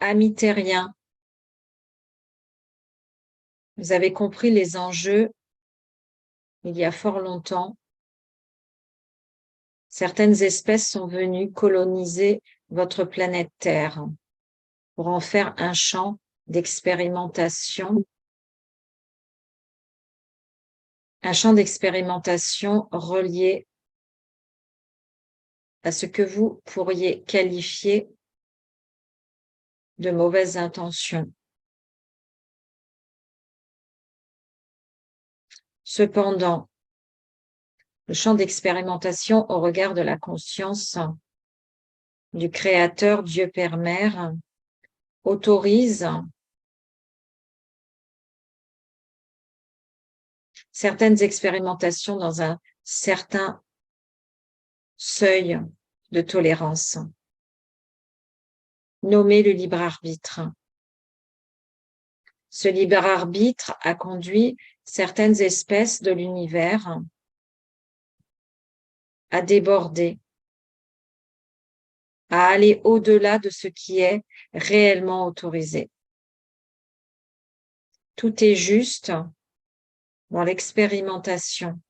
amis terriens, vous avez compris les enjeux il y a fort longtemps. Certaines espèces sont venues coloniser votre planète Terre pour en faire un champ d'expérimentation, relié à ce que vous pourriez qualifier de mauvaises intentions. Cependant, le champ d'expérimentation au regard de la conscience du Créateur, Dieu Père Mère, autorise certaines expérimentations dans un certain seuil de tolérance, nommé le libre arbitre. Ce libre arbitre a conduit certaines espèces de l'univers à déborder, à aller au-delà de ce qui est réellement autorisé. Tout est juste dans l'expérimentation.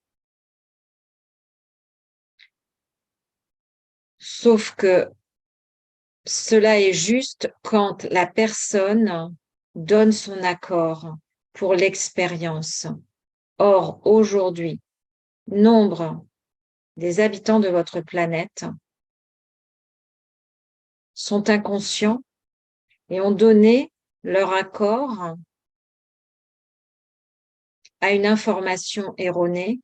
Sauf que cela est juste quand la personne donne son accord pour l'expérience. Or, aujourd'hui, nombre des habitants de votre planète sont inconscients et ont donné leur accord à une information erronée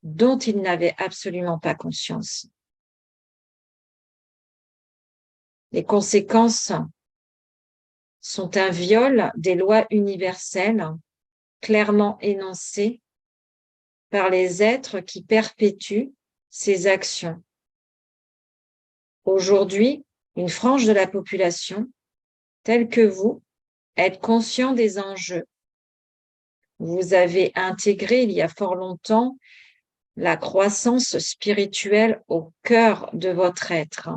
dont ils n'avaient absolument pas conscience. Les conséquences sont un viol des lois universelles clairement énoncées par les êtres qui perpétuent ces actions. Aujourd'hui, une frange de la population, telle que vous, est conscient des enjeux. Vous avez intégré il y a fort longtemps la croissance spirituelle au cœur de votre être.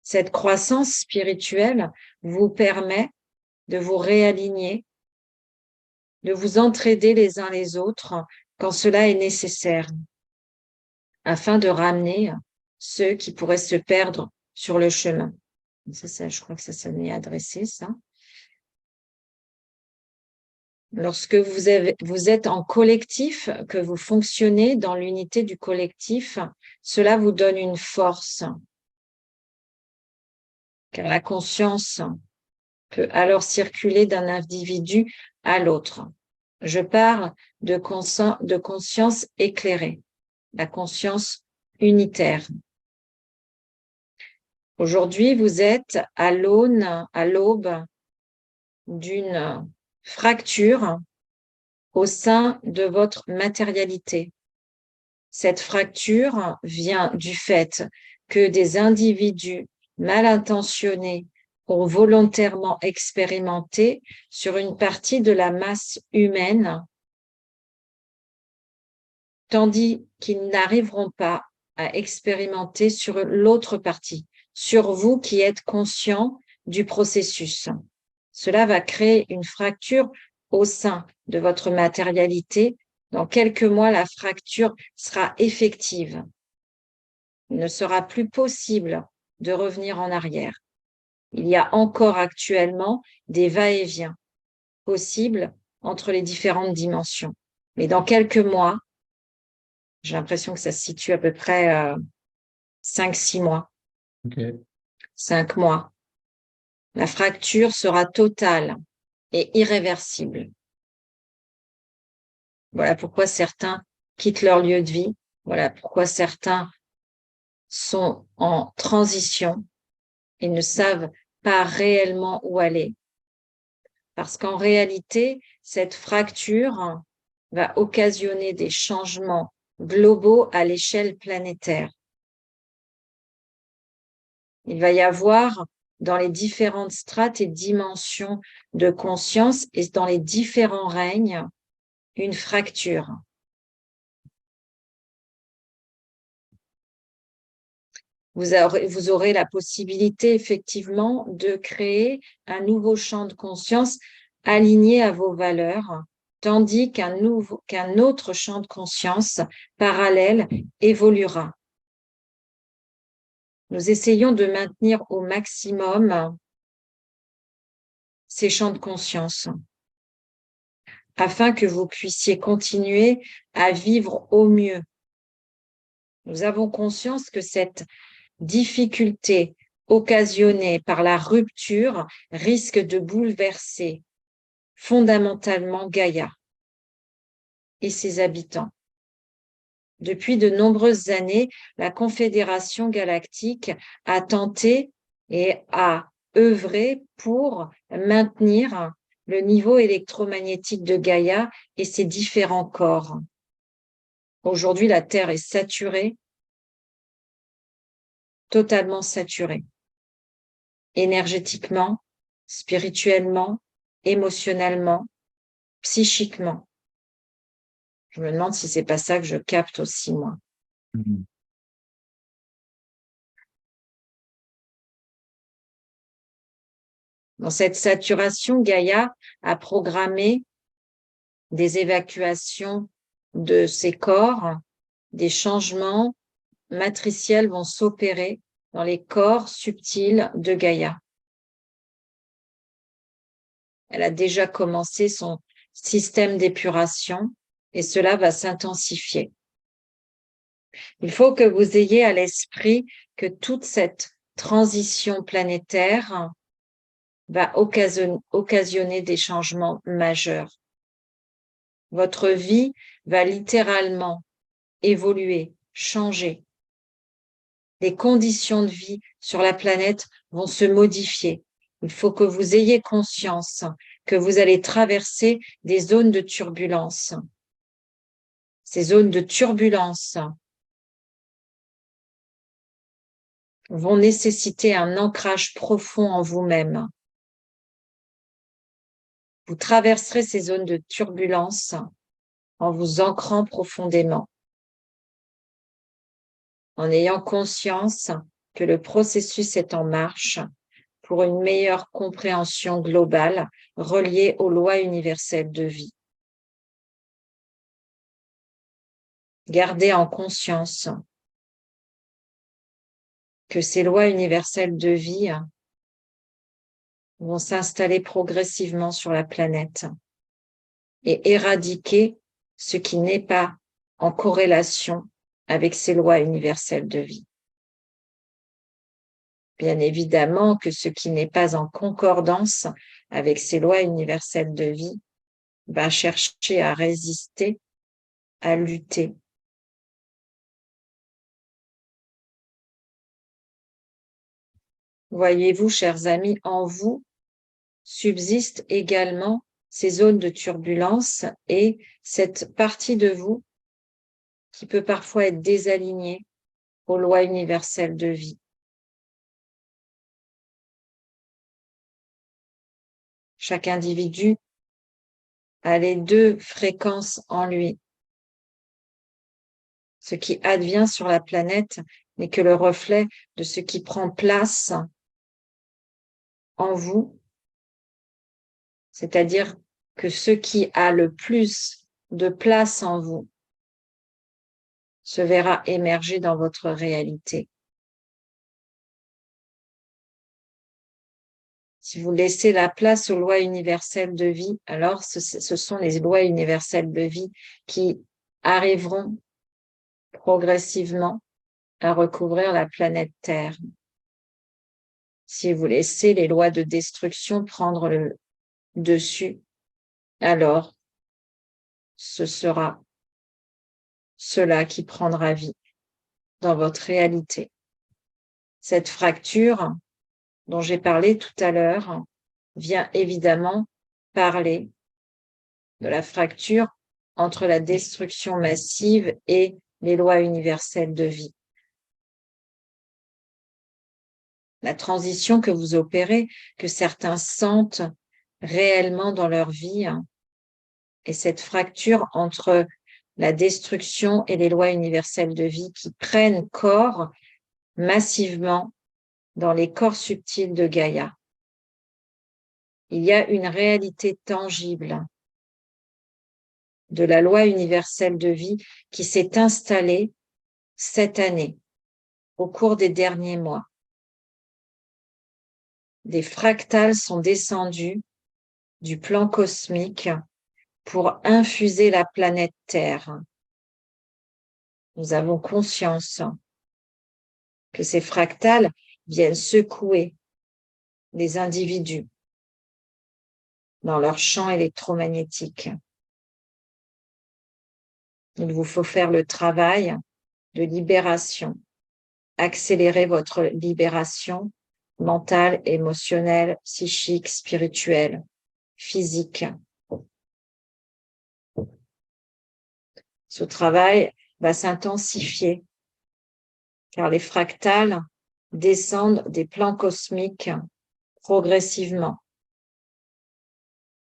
Cette croissance spirituelle vous permet de vous réaligner, de vous entraider les uns les autres quand cela est nécessaire, afin de ramener ceux qui pourraient se perdre sur le chemin. Ça, je crois que ça m'est adressé, ça. Lorsque vous êtes en collectif, que vous fonctionnez dans l'unité du collectif, cela vous donne une force, car la conscience peut alors circuler d'un individu à l'autre. Je parle de conscience éclairée, la conscience unitaire. Aujourd'hui, vous êtes à l'aube d'une fracture au sein de votre matérialité. Cette fracture vient du fait que des individus mal intentionnés ont volontairement expérimenté sur une partie de la masse humaine, tandis qu'ils n'arriveront pas à expérimenter sur l'autre partie, sur vous qui êtes conscient du processus. Cela va créer une fracture au sein de votre matérialité. Dans quelques mois, la fracture sera effective. Il ne sera plus possible de revenir en arrière. Il y a encore actuellement des va-et-vient possibles entre les différentes dimensions. Mais dans quelques mois, j'ai l'impression que ça se situe à peu près 5-6 mois. Okay. 5 mois. La fracture sera totale et irréversible. Voilà pourquoi certains quittent leur lieu de vie. Voilà pourquoi certains sont en transition et ne savent pas réellement où aller. Parce qu'en réalité, cette fracture va occasionner des changements globaux à l'échelle planétaire. Il va y avoir dans les différentes strates et dimensions de conscience et dans les différents règnes une fracture. vous aurez la possibilité effectivement de créer un nouveau champ de conscience aligné à vos valeurs, tandis qu'un autre champ de conscience parallèle évoluera. Nous essayons de maintenir au maximum ces champs de conscience afin que vous puissiez continuer à vivre au mieux. Nous avons conscience que cette difficulté occasionnée par la rupture risque de bouleverser fondamentalement Gaïa et ses habitants. Depuis de nombreuses années, la Confédération galactique a tenté et a œuvré pour maintenir le niveau électromagnétique de Gaïa et ses différents corps. Aujourd'hui, la Terre est saturée, totalement saturée, énergétiquement, spirituellement, émotionnellement, psychiquement. Je me demande si c'est pas ça que je capte aussi, moi. Mhm. Dans cette saturation, Gaïa a programmé des évacuations de ces corps, des changements matriciels vont s'opérer dans les corps subtils de Gaïa. Elle a déjà commencé son système d'épuration et cela va s'intensifier. Il faut que vous ayez à l'esprit que toute cette transition planétaire va occasionner des changements majeurs. Votre vie va littéralement évoluer, changer. Les conditions de vie sur la planète vont se modifier. Il faut que vous ayez conscience que vous allez traverser des zones de turbulence. Ces zones de turbulence vont nécessiter un ancrage profond en vous-même. Vous traverserez ces zones de turbulence en vous ancrant profondément, en ayant conscience que le processus est en marche pour une meilleure compréhension globale reliée aux lois universelles de vie. Gardez en conscience que ces lois universelles de vie vont s'installer progressivement sur la planète et éradiquer ce qui n'est pas en corrélation avec ces lois universelles de vie. Bien évidemment que ce qui n'est pas en concordance avec ces lois universelles de vie va chercher à résister, à lutter. Voyez-vous, chers amis, en vous subsistent également ces zones de turbulence et cette partie de vous qui peut parfois être désalignée aux lois universelles de vie. Chaque individu a les deux fréquences en lui. Ce qui advient sur la planète n'est que le reflet de ce qui prend place en vous, c'est-à-dire que ce qui a le plus de place en vous se verra émerger dans votre réalité. Si vous laissez la place aux lois universelles de vie, alors ce sont les lois universelles de vie qui arriveront progressivement à recouvrir la planète Terre. Si vous laissez les lois de destruction prendre le dessus, alors ce sera cela qui prendra vie dans votre réalité. Cette fracture dont j'ai parlé tout à l'heure vient évidemment parler de la fracture entre la destruction massive et les lois universelles de vie. La transition que vous opérez, que certains sentent réellement dans leur vie, et cette fracture entre la destruction et les lois universelles de vie qui prennent corps massivement dans les corps subtils de Gaïa. Il y a une réalité tangible de la loi universelle de vie qui s'est installée cette année, au cours des derniers mois. Des fractales sont descendus du plan cosmique pour infuser la planète Terre. Nous avons conscience que ces fractales viennent secouer les individus dans leur champ électromagnétique. Il vous faut faire le travail de libération, accélérer votre libération mentale, émotionnelle, psychique, spirituelle, physique. Ce travail va s'intensifier car les fractales descendent des plans cosmiques progressivement.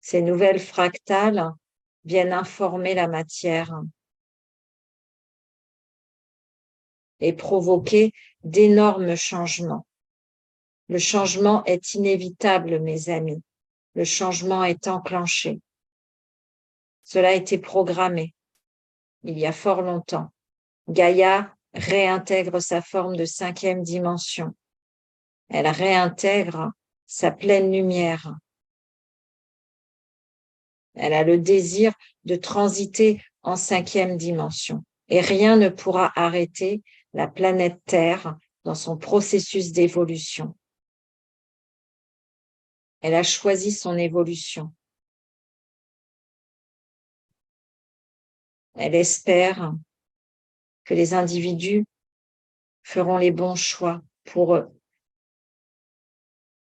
Ces nouvelles fractales viennent informer la matière et provoquer d'énormes changements. Le changement est inévitable, mes amis. Le changement est enclenché. Cela a été programmé il y a fort longtemps. Gaïa réintègre sa forme de 5e dimension. Elle réintègre sa pleine lumière. Elle a le désir de transiter en 5e dimension. Et rien ne pourra arrêter la planète Terre dans son processus d'évolution. Elle a choisi son évolution. Elle espère que les individus feront les bons choix pour eux.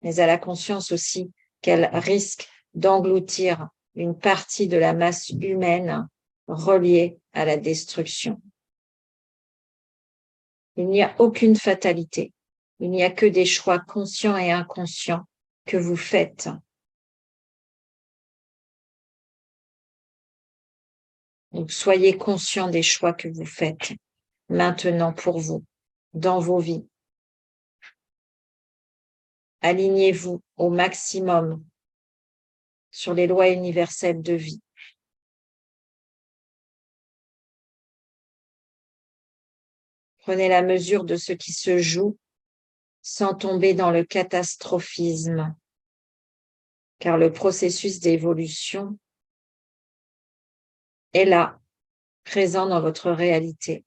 Mais elle a conscience aussi qu'elle risque d'engloutir une partie de la masse humaine reliée à la destruction. Il n'y a aucune fatalité. Il n'y a que des choix conscients et inconscients que vous faites. Donc, soyez conscients des choix que vous faites maintenant pour vous, dans vos vies. Alignez-vous au maximum sur les lois universelles de vie. Prenez la mesure de ce qui se joue sans tomber dans le catastrophisme, car le processus d'évolution est là, présent dans votre réalité.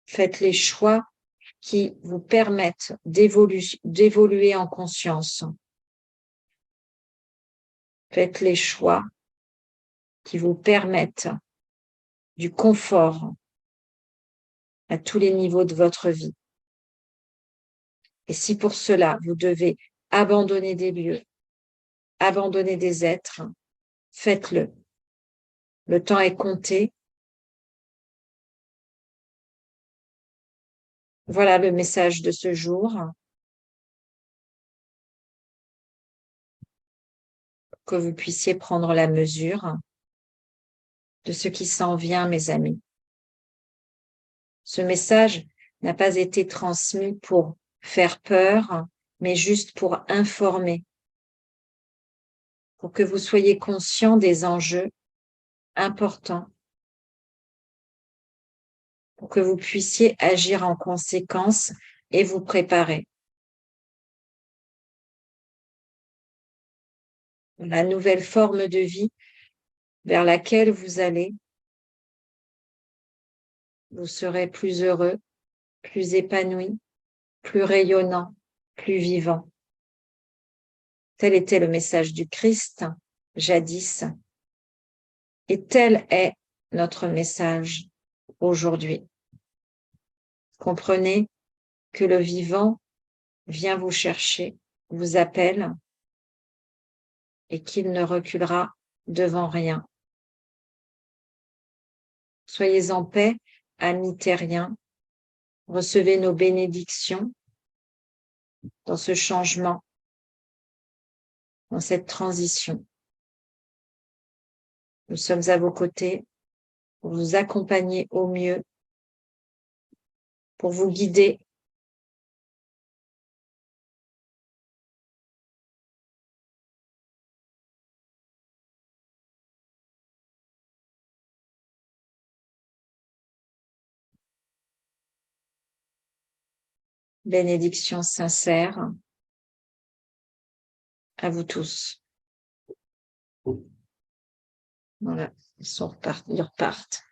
Faites les choix qui vous permettent d'évoluer en conscience. Faites les choix qui vous permettent du confort à tous les niveaux de votre vie. Et si pour cela, vous devez abandonner des lieux, abandonner des êtres, faites-le. Le temps est compté. Voilà le message de ce jour. Que vous puissiez prendre la mesure de ce qui s'en vient, mes amis. Ce message n'a pas été transmis pour faire peur, mais juste pour informer, pour que vous soyez conscients des enjeux importants, pour que vous puissiez agir en conséquence et vous préparer. La nouvelle forme de vie vers laquelle vous allez, vous serez plus heureux, plus épanoui, plus rayonnant, plus vivant. Tel était le message du Christ, jadis, et tel est notre message aujourd'hui. Comprenez que le vivant vient vous chercher, vous appelle, et qu'il ne reculera devant rien. Soyez en paix, amis terriens, recevez nos bénédictions dans ce changement, dans cette transition. Nous sommes à vos côtés pour vous accompagner au mieux pour vous guider. Bénédiction sincère à vous tous. Voilà, ils repartent.